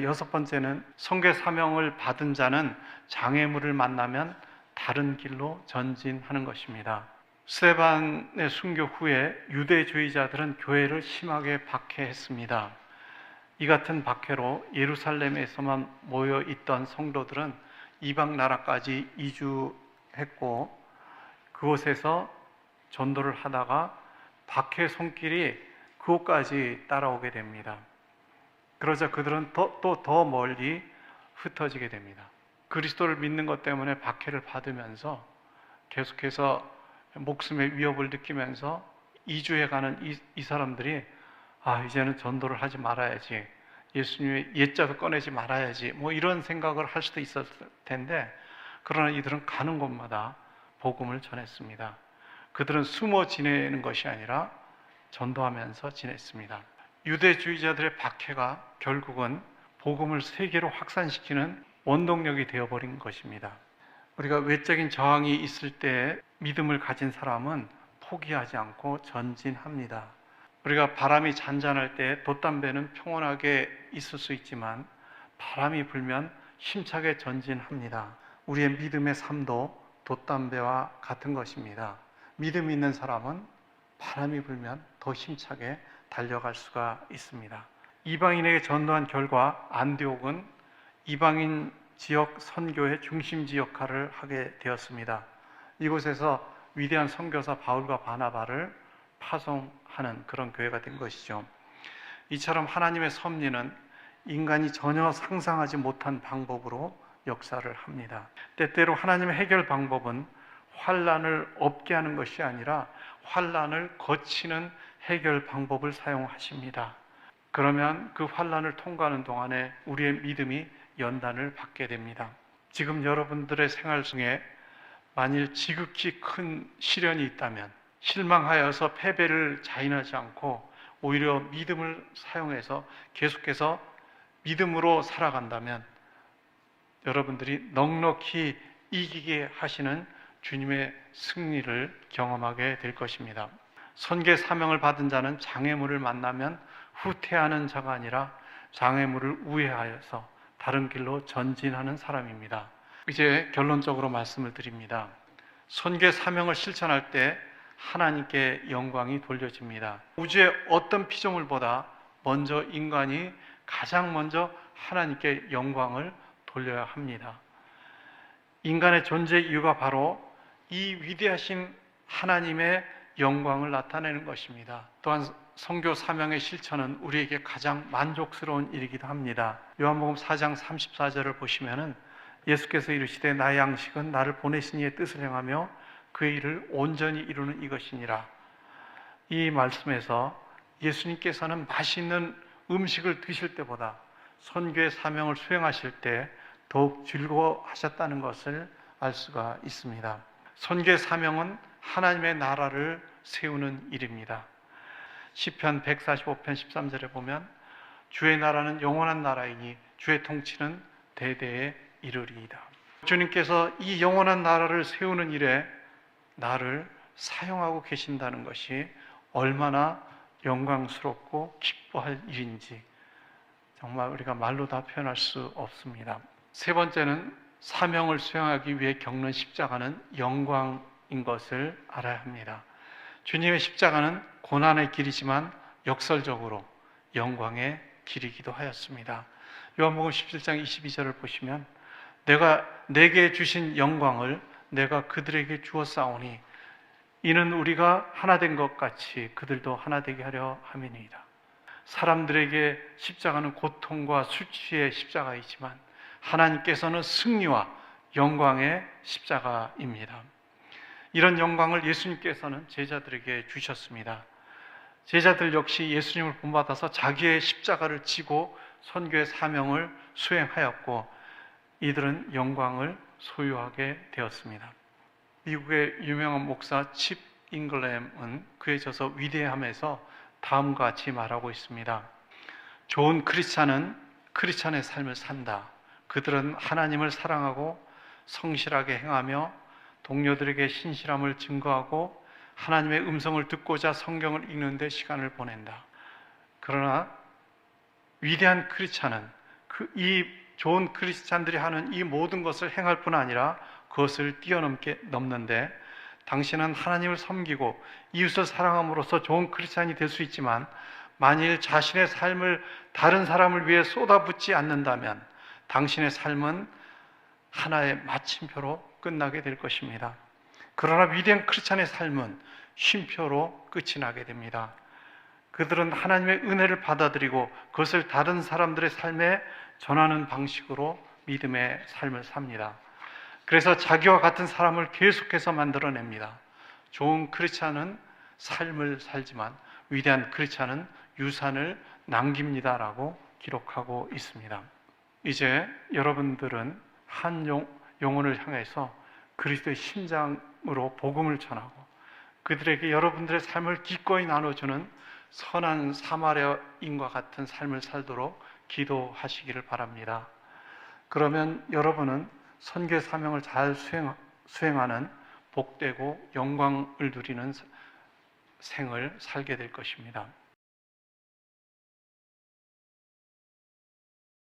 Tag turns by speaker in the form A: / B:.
A: 여섯 번째는 선교 사명을 받은 자는 장애물을 만나면 다른 길로 전진하는 것입니다. 스데반의 순교 후에 유대주의자들은 교회를 심하게 박해했습니다. 이 같은 박해로 예루살렘에서만 모여 있던 성도들은 이방 나라까지 이주했고, 그곳에서 전도를 하다가 박해 손길이 그곳까지 따라오게 됩니다. 그러자 그들은 또 더 멀리 흩어지게 됩니다. 그리스도를 믿는 것 때문에 박해를 받으면서 계속해서 목숨의 위협을 느끼면서 이주해가는 이 사람들이 이제는 전도를 하지 말아야지, 예수님의 옛자도 꺼내지 말아야지, 이런 생각을 할 수도 있었을 텐데, 그러나 이들은 가는 곳마다 복음을 전했습니다. 그들은 숨어 지내는 것이 아니라 전도하면서 지냈습니다. 유대주의자들의 박해가 결국은 복음을 세계로 확산시키는 원동력이 되어버린 것입니다. 우리가 외적인 저항이 있을 때 믿음을 가진 사람은 포기하지 않고 전진합니다. 우리가 바람이 잔잔할 때 돛담배는 평온하게 있을 수 있지만 바람이 불면 힘차게 전진합니다. 우리의 믿음의 삶도 돛담배와 같은 것입니다. 믿음 있는 사람은 바람이 불면 더 힘차게 달려갈 수가 있습니다. 이방인에게 전도한 결과 안디옥은 이방인 지역 선교의 중심지 역할을 하게 되었습니다. 이곳에서 위대한 선교사 바울과 바나바를 파송하는 그런 교회가 된 것이죠. 이처럼 하나님의 섭리는 인간이 전혀 상상하지 못한 방법으로 역사를 합니다. 때때로 하나님의 해결 방법은 환난을 없게 하는 것이 아니라 환난을 거치는 해결 방법을 사용하십니다. 그러면 그 환난을 통과하는 동안에 우리의 믿음이 연단을 받게 됩니다. 지금 여러분들의 생활 중에 만일 지극히 큰 시련이 있다면 실망하여서 패배를 자인하지 않고 오히려 믿음을 사용해서 계속해서 믿음으로 살아간다면 여러분들이 넉넉히 이기게 하시는 주님의 승리를 경험하게 될 것입니다. 선교 사명을 받은 자는 장애물을 만나면 후퇴하는 자가 아니라 장애물을 우회하여서 다른 길로 전진하는 사람입니다. 이제 결론적으로 말씀을 드립니다. 선교 사명을 실천할 때 하나님께 영광이 돌려집니다. 우주의 어떤 피조물보다 먼저 인간이 가장 먼저 하나님께 영광을 돌려야 합니다. 인간의 존재 이유가 바로 이 위대하신 하나님의 영광을 나타내는 것입니다. 또한 선교 사명의 실천은 우리에게 가장 만족스러운 일이기도 합니다. 요한복음 4장 34절을 보시면은 예수께서 이르시되 나의 양식은 나를 보내신 이의 뜻을 행하며 그의 일을 온전히 이루는 이것이니라. 이 말씀에서 예수님께서는 맛있는 음식을 드실 때보다 선교의 사명을 수행하실 때 더욱 즐거워하셨다는 것을 알 수가 있습니다. 선교의 사명은 하나님의 나라를 세우는 일입니다. 시편 145편 13절에 보면 주의 나라는 영원한 나라이니 주의 통치는 대대에 이르리이다. 주님께서 이 영원한 나라를 세우는 일에 나를 사용하고 계신다는 것이 얼마나 영광스럽고 기뻐할 일인지 정말 우리가 말로 다 표현할 수 없습니다. 세 번째는 사명을 수행하기 위해 겪는 십자가는 영광인 것을 알아야 합니다. 주님의 십자가는 고난의 길이지만 역설적으로 영광의 길이기도 하였습니다. 요한복음 17장 22절을 보시면 내가 내게 주신 영광을 내가 그들에게 주었사오니 이는 우리가 하나 된 것 같이 그들도 하나 되게 하려 함이니이다. 사람들에게 십자가는 고통과 수치의 십자가이지만 하나님께서는 승리와 영광의 십자가입니다. 이런 영광을 예수님께서는 제자들에게 주셨습니다. 제자들 역시 예수님을 본받아서 자기의 십자가를 지고 선교의 사명을 수행하였고 이들은 영광을 소유하게 되었습니다. 미국의 유명한 목사 칩 잉글램은 그의 저서 위대함에서 다음과 같이 말하고 있습니다. 좋은 크리스찬은 크리스찬의 삶을 산다. 그들은 하나님을 사랑하고 성실하게 행하며 동료들에게 신실함을 증거하고 하나님의 음성을 듣고자 성경을 읽는 데 시간을 보낸다. 그러나 위대한 크리스찬은 이 좋은 크리스찬들이 하는 이 모든 것을 행할 뿐 아니라 그것을 넘는데 당신은 하나님을 섬기고 이웃을 사랑함으로써 좋은 크리스찬이 될 수 있지만 만일 자신의 삶을 다른 사람을 위해 쏟아붓지 않는다면 당신의 삶은 하나의 마침표로 끝나게 될 것입니다. 그러나 위대한 크리스찬의 삶은 쉼표로 끝이 나게 됩니다. 그들은 하나님의 은혜를 받아들이고 그것을 다른 사람들의 삶에 전하는 방식으로 믿음의 삶을 삽니다. 그래서 자기와 같은 사람을 계속해서 만들어냅니다. 좋은 크리스찬은 삶을 살지만 위대한 크리스찬은 유산을 남깁니다라고 기록하고 있습니다. 이제 여러분들은 한 영혼을 향해서 그리스도의 심장으로 복음을 전하고 그들에게 여러분들의 삶을 기꺼이 나눠주는 선한 사마리아인과 같은 삶을 살도록 기도하시기를 바랍니다. 그러면 여러분은 선교 사명을 잘 수행하는 복되고 영광을 누리는 생을 살게 될 것입니다.